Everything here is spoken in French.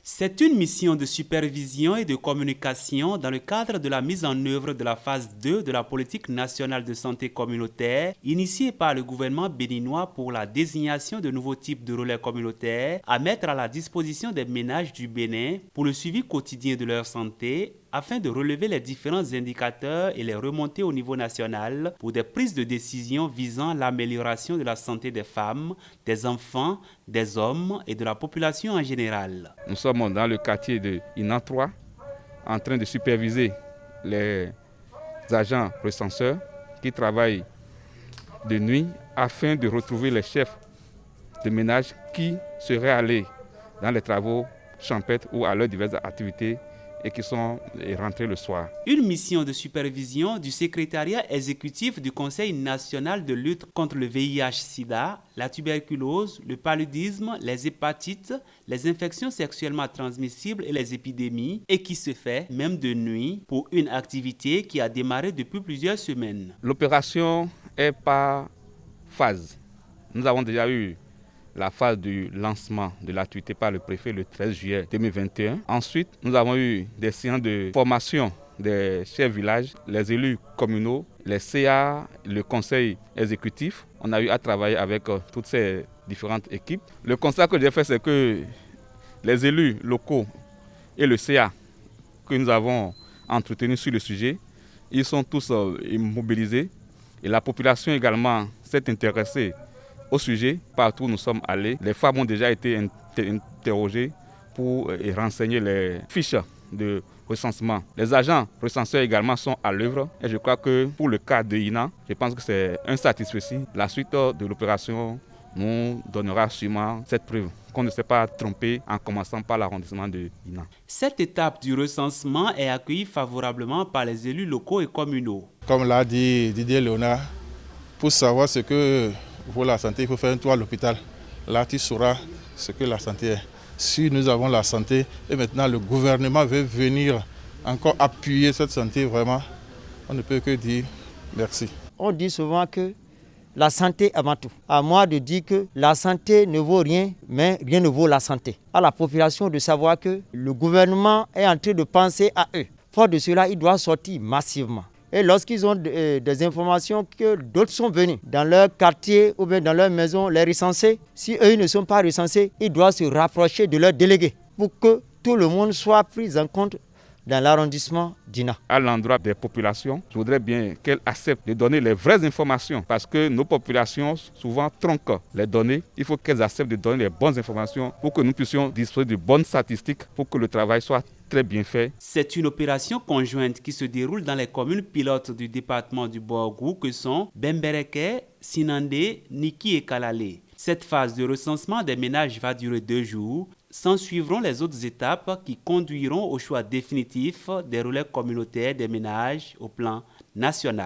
C'est une mission de supervision et de communication dans le cadre de la mise en œuvre de la phase 2 de la politique nationale de santé communautaire initiée par le gouvernement béninois pour la désignation de nouveaux types de relais communautaires à mettre à la disposition des ménages du Bénin pour le suivi quotidien de leur santé afin de relever les différents indicateurs et les remonter au niveau national pour des prises de décision visant l'amélioration de la santé des femmes, des enfants, des hommes et de la population en général. Nous sommes dans le quartier de Inan 3 en train de superviser les agents recenseurs qui travaillent de nuit afin de retrouver les chefs de ménage qui seraient allés dans les travaux champêtres ou à leurs diverses activités et qui sont rentrés le soir. Une mission de supervision du secrétariat exécutif du Conseil national de lutte contre le VIH-Sida, la tuberculose, le paludisme, les hépatites, les infections sexuellement transmissibles et les épidémies, et qui se fait même de nuit pour une activité qui a démarré depuis plusieurs semaines. L'opération est par phase. Nous avons déjà eu la phase du lancement de l'activité par le préfet le 13 juillet 2021. Ensuite, nous avons eu des séances de formation des chefs villages, les élus communaux, les CA, le conseil exécutif. On a eu à travailler avec toutes ces différentes équipes. Le constat que j'ai fait, c'est que les élus locaux et le CA que nous avons entretenu sur le sujet, ils sont tous mobilisés et la population également s'est intéressée au sujet. Partout où nous sommes allés, les femmes ont déjà été interrogées pour renseigner les fiches de recensement. Les agents recenseurs également sont à l'œuvre et je crois que pour le cas de Inan, je pense que c'est un satisfait. La suite de l'opération nous donnera sûrement cette preuve qu'on ne s'est pas trompé en commençant par l'arrondissement de Inan. Cette étape du recensement est accueillie favorablement par les élus locaux et communaux. Comme l'a dit Didier Léonard, pour savoir ce que vaut la santé, il faut faire un tour à l'hôpital. Là, tu sauras ce que la santé est. Si nous avons la santé et maintenant le gouvernement veut venir encore appuyer cette santé, vraiment, on ne peut que dire merci. On dit souvent que la santé avant tout. À moi de dire que la santé ne vaut rien, mais rien ne vaut la santé. À la population de savoir que le gouvernement est en train de penser à eux. Fort de cela, il doit sortir massivement. Et lorsqu'ils ont des informations que d'autres sont venus dans leur quartier ou bien dans leur maison les recenser, si eux ne sont pas recensés, ils doivent se rapprocher de leurs délégués pour que tout le monde soit pris en compte dans l'arrondissement d'Inan. À l'endroit des populations, je voudrais bien qu'elles acceptent de donner les vraies informations parce que nos populations souvent tronquent les données. Il faut qu'elles acceptent de donner les bonnes informations pour que nous puissions disposer de bonnes statistiques pour que le travail soit très bien fait. C'est une opération conjointe qui se déroule dans les communes pilotes du département du Borgou que sont Bembereke, Sinandé, Niki et Kalale. Cette phase de recensement des ménages va durer 2 jours. S'en suivront les autres étapes qui conduiront au choix définitif des relais communautaires des ménages au plan national.